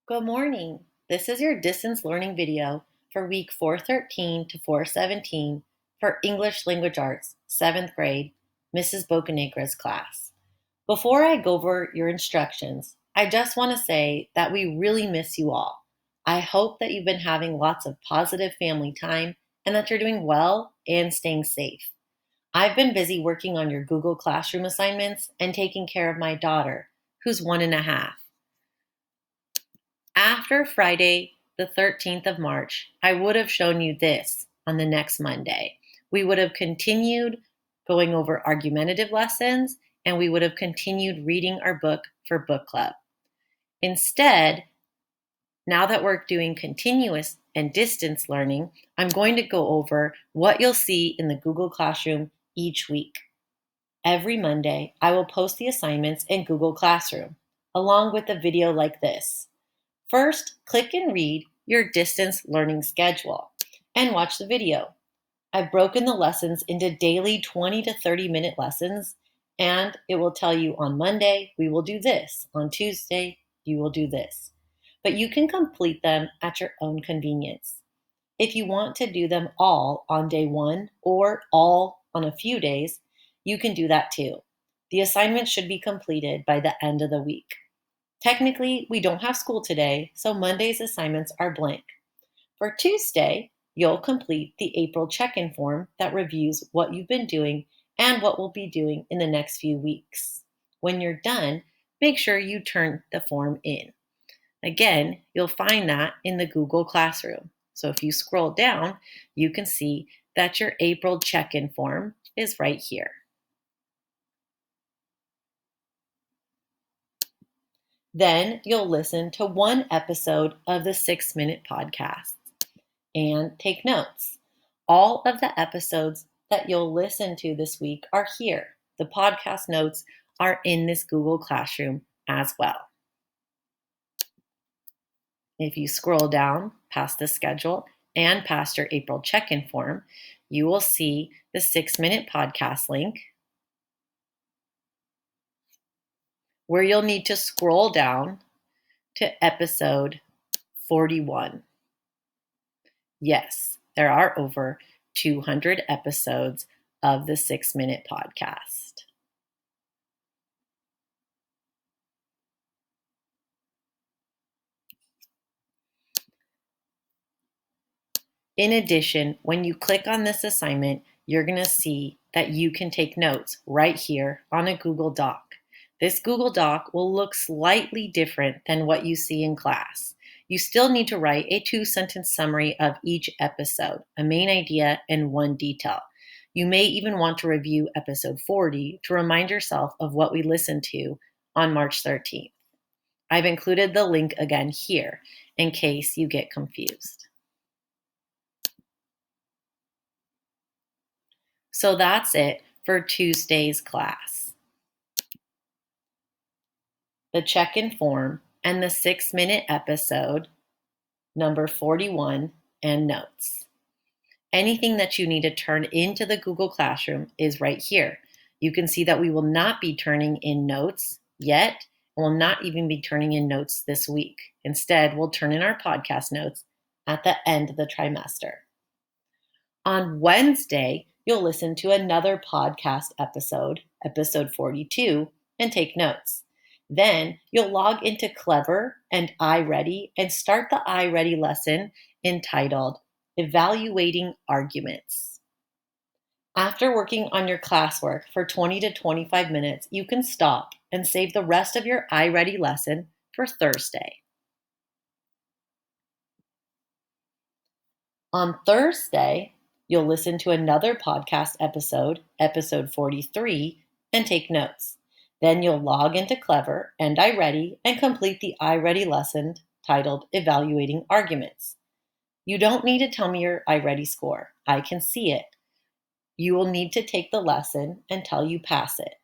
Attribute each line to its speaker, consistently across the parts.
Speaker 1: Good morning. This is your distance learning video for week 413 to 417 for English Language Arts, 7th grade, Mrs. Bocanegra's class. Before I go over your instructions, I just want to say that we really miss you all. I hope that you've been having lots of positive family time and that you're doing well and staying safe. I've been busy working on your Google Classroom assignments and taking care of my daughter, who's 1.5. After Friday, the 13th of March, I would have shown you this on the next Monday. We would have continued going over argumentative lessons and we would have continued reading our book for book club. Instead, now that we're doing continuous and distance learning, I'm going to go over what you'll see in the Google Classroom each week. Every Monday, I will post the assignments in Google Classroom, along with a video like this. First, click and read your distance learning schedule and watch the video. I've broken the lessons into daily 20 to 30-minute lessons, and it will tell you on Monday, we will do this. On Tuesday, you will do this. But you can complete them at your own convenience. If you want to do them all on day one or all on a few days, you can do that too. The assignment should be completed by the end of the week. Technically, we don't have school today, so Monday's assignments are blank. For Tuesday, you'll complete the April check-in form that reviews what you've been doing and what we'll be doing in the next few weeks. When you're done, make sure you turn the form in. Again, you'll find that in the Google Classroom. So if you scroll down, you can see that your April check-in form is right here. Then you'll listen to one episode of the 6-minute podcast and take notes. All of the episodes that you'll listen to this week are here. The podcast notes are in this Google Classroom as well. If you scroll down past the schedule and past your April check-in form, you will see the 6-minute podcast link where you'll need to scroll down to episode 41. Yes, there are over 200 episodes of the 6-minute podcast. In addition, when you click on this assignment, you're going to see that you can take notes right here on a Google Doc. This Google Doc will look slightly different than what you see in class. You still need to write a 2-sentence summary of each episode, a main idea, and one detail. You may even want to review episode 40 to remind yourself of what we listened to on March 13th. I've included the link again here in case you get confused. So that's it for Tuesday's class. The check-in form and the 6-minute episode, number 41, and notes. Anything that you need to turn into the Google Classroom is right here. You can see that we will not be turning in notes yet, and will not even be turning in notes this week. Instead, we'll turn in our podcast notes at the end of the trimester. On Wednesday, you'll listen to another podcast episode, episode 42, and take notes. Then you'll log into Clever and iReady and start the iReady lesson entitled Evaluating Arguments. After working on your classwork for 20 to 25 minutes, you can stop and save the rest of your iReady lesson for Thursday. On Thursday, you'll listen to another podcast episode, episode 43, and take notes. Then you'll log into Clever and iReady and complete the iReady lesson titled Evaluating Arguments. You don't need to tell me your iReady score. I can see it. You will need to take the lesson until you pass it.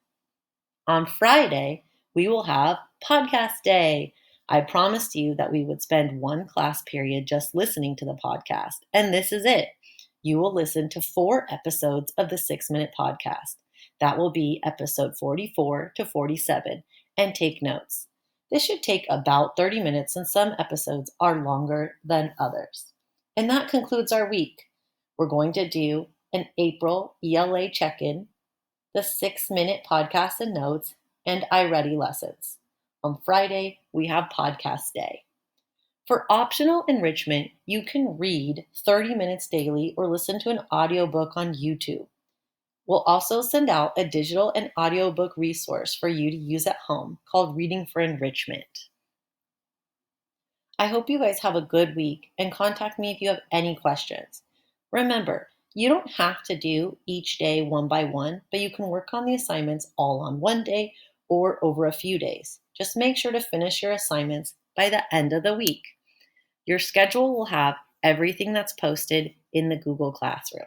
Speaker 1: On Friday, we will have Podcast Day. I promised you that we would spend one class period just listening to the podcast, and this is it. You will listen to 4 episodes of the 6-minute podcast. That will be episode 44 to 47, and take notes. This should take about 30 minutes, and some episodes are longer than others. And that concludes our week. We're going to do an April ELA check in, the 6-minute podcast and notes, and iReady lessons. On Friday, we have podcast day. For optional enrichment, you can read 30 minutes daily or listen to an audiobook on YouTube. We'll also send out a digital and audiobook resource for you to use at home called Reading for Enrichment. I hope you guys have a good week and contact me if you have any questions. Remember, you don't have to do each day one by one, but you can work on the assignments all on one day or over a few days. Just make sure to finish your assignments by the end of the week. Your schedule will have everything that's posted in the Google Classroom.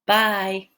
Speaker 1: Bye.